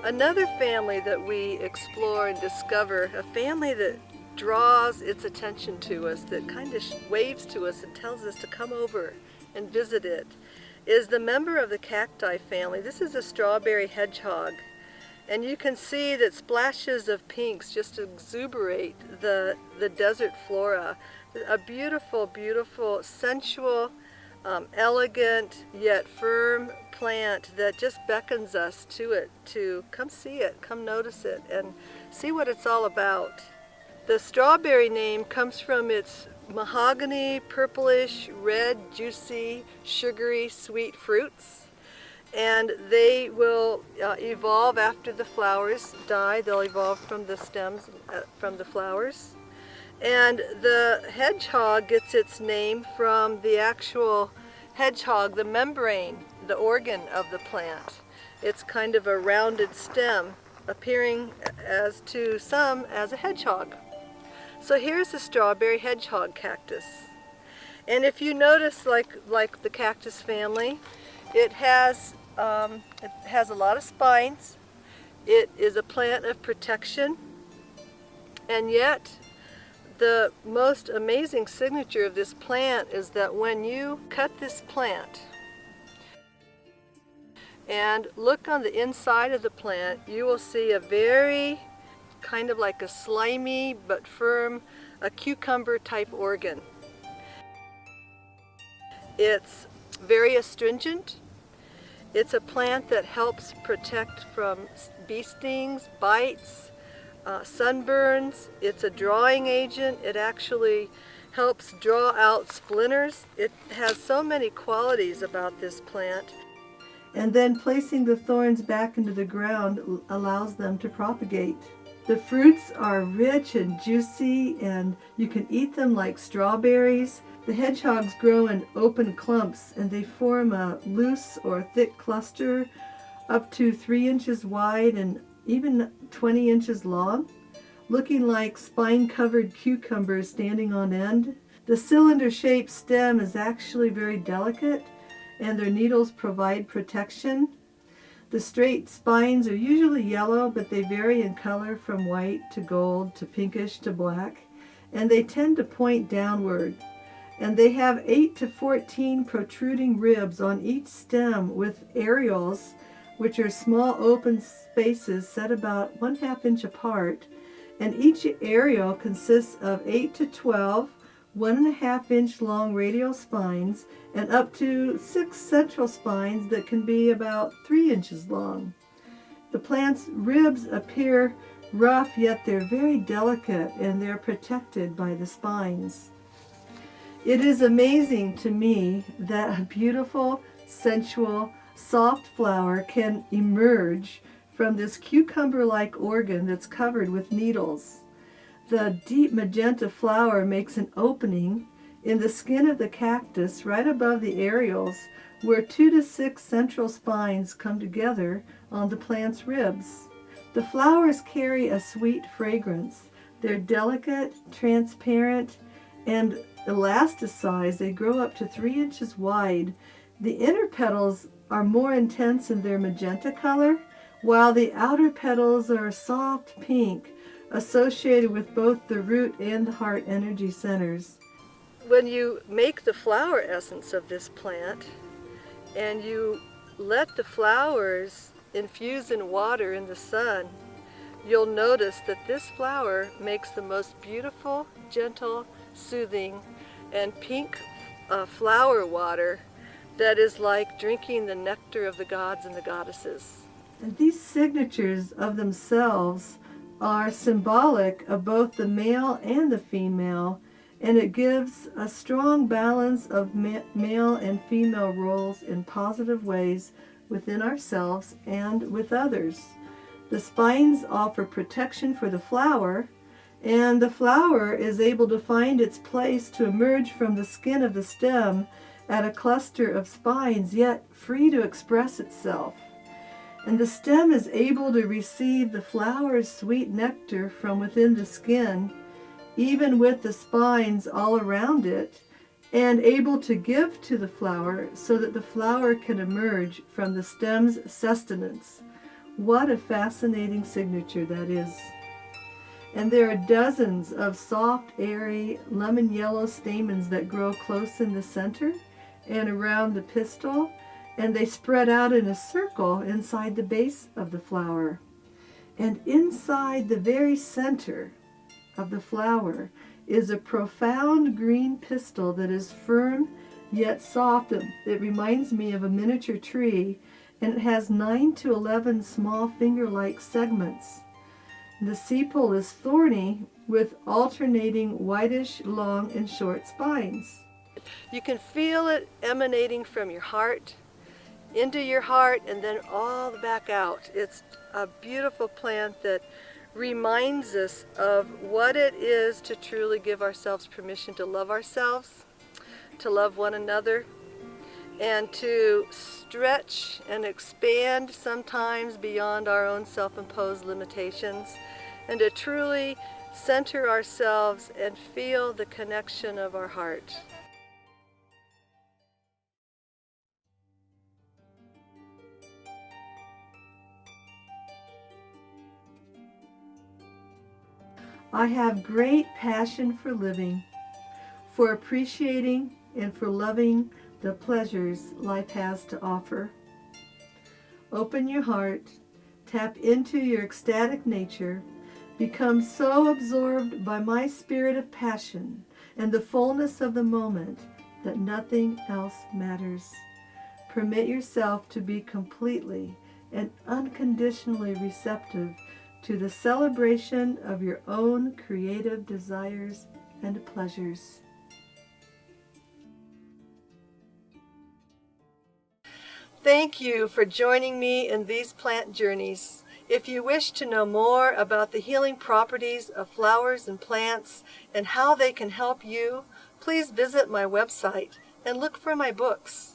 Another family that we explore and discover, a family that draws its attention to us, that kind of waves to us and tells us to come over and visit it, is the member of the cacti family. This is a strawberry hedgehog. And you can see that splashes of pinks just exuberate the desert flora. A beautiful, beautiful, sensual, elegant, yet firm plant that just beckons us to it, to come see it, come notice it, and see what it's all about. The strawberry name comes from its mahogany, purplish, red, juicy, sugary, sweet fruits. And they will evolve after the flowers die. They'll evolve from the stems, from the flowers. And the hedgehog gets its name from the actual hedgehog, the membrane, the organ of the plant. It's kind of a rounded stem, appearing as to some as a hedgehog. So here's the strawberry hedgehog cactus. And if you notice, like the cactus family, it has a lot of spines. It is a plant of protection, and yet the most amazing signature of this plant is that when you cut this plant and look on the inside of the plant, you will see a very kind of like a slimy but firm, a cucumber type organ. It's very astringent. It's a plant that helps protect from bee stings, bites, sunburns. It's a drawing agent. It actually helps draw out splinters. It has so many qualities about this plant. And then placing the thorns back into the ground allows them to propagate. The fruits are rich and juicy, and you can eat them like strawberries. The hedgehogs grow in open clumps, and they form a loose or thick cluster up to 3 inches wide and even 20 inches long, looking like spine-covered cucumbers standing on end. The cylinder-shaped stem is actually very delicate, and their needles provide protection. The straight spines are usually yellow, but they vary in color from white to gold to pinkish to black, and they tend to point downward. And they have 8 to 14 protruding ribs on each stem with areoles, which are small open spaces set about 1/2 inch apart. And each areole consists of 8 to 12 1.5 inch long radial spines and up to 6 central spines that can be about 3 inches long. The plant's ribs appear rough, yet they're very delicate, and they're protected by the spines. It is amazing to me that a beautiful, sensual, soft flower can emerge from this cucumber-like organ that's covered with needles. The deep magenta flower makes an opening in the skin of the cactus right above the areoles, where 2 to 6 central spines come together on the plant's ribs. The flowers carry a sweet fragrance. They're delicate, transparent, and elasticized. They grow up to 3 inches wide. The inner petals are more intense in their magenta color, while the outer petals are soft pink, associated with both the root and the heart energy centers. When you make the flower essence of this plant and you let the flowers infuse in water in the sun, you'll notice that this flower makes the most beautiful, gentle, soothing, and pink flower water that is like drinking the nectar of the gods and the goddesses. And these signatures of themselves are symbolic of both the male and the female, and it gives a strong balance of male and female roles in positive ways within ourselves and with others. The spines offer protection for the flower, and the flower is able to find its place to emerge from the skin of the stem at a cluster of spines, yet free to express itself. And the stem is able to receive the flower's sweet nectar from within the skin, even with the spines all around it, and able to give to the flower so that the flower can emerge from the stem's sustenance, What a fascinating signature that is. And there are dozens of soft, airy, lemon yellow stamens that grow close in the center and around the pistil, and they spread out in a circle inside the base of the flower. And inside the very center of the flower is a profound green pistil that is firm yet soft. It reminds me of a miniature tree, and it has 9 to 11 small finger-like segments. The sepal is thorny with alternating whitish, long, and short spines. You can feel it emanating from your heart, into your heart, and then all back out. It's a beautiful plant that reminds us of what it is to truly give ourselves permission to love ourselves, to love one another, and to stretch and expand sometimes beyond our own self-imposed limitations, and to truly center ourselves and feel the connection of our heart. I have great passion for living, for appreciating and for loving the pleasures life has to offer. Open your heart, tap into your ecstatic nature, become so absorbed by my spirit of passion and the fullness of the moment that nothing else matters. Permit yourself to be completely and unconditionally receptive to the celebration of your own creative desires and pleasures. Thank you for joining me in these plant journeys. If you wish to know more about the healing properties of flowers and plants and how they can help you, please visit my website and look for my books.